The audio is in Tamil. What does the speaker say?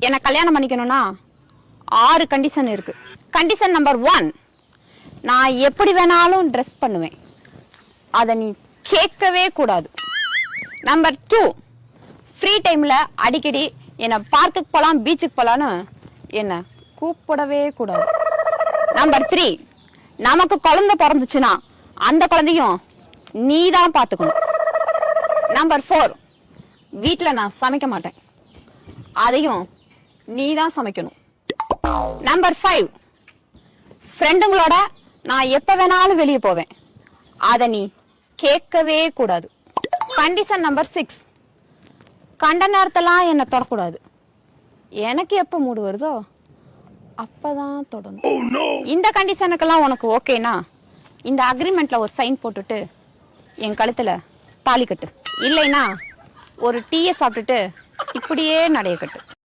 என்ன கல்யாணம் பண்ணிக்கணும்னா 6 கண்டிஷன் இருக்கு. கண்டிஷன் நம்பர் 1, நான் எப்படி வேணாலும் ட்ரெஸ் பண்ணுவேன், அதை நீ கேட்கவே கூடாது. நம்பர் 2, ஃப்ரீ டைம்ல அடிக்கடி என்ன பார்க்குக்கு போலாம், பீச்சுக்கு போலான்னு என்ன கூப்பிடவே கூடாது. நம்பர் 3, நமக்கு குழந்தை பிறந்துச்சுன்னா அந்த குழந்தையும் நீ தான் பார்த்துக்கணும். நம்பர் 4, வீட்டுல நான் சமைக்க மாட்டேன், அதையும் நீ தான் சமைக்கணும். நம்பர் 5, ஃப்ரெண்டுங்களோட நான் எப்ப வேணாலும் வெளியே போவேன், அதை நீ கேட்கவே கூடாது. கண்டிஷன் நம்பர் 6, கண்ட நேரத்தெல்லாம் என்ன தொடக்கூடாது, எனக்கு எப்ப மூடு வருதோ அப்பதான் தொடணும். இந்த கண்டிஷனுக்கெல்லாம் உனக்கு ஓகேனா இந்த அக்ரிமெண்ட்ல ஒரு சைன் போட்டுட்டு என் கழுத்துல தாலி கட்டு. இல்லைன்னா ஒரு டீயை சாப்பிட்டுட்டு இப்படியே நடைய கட்டு.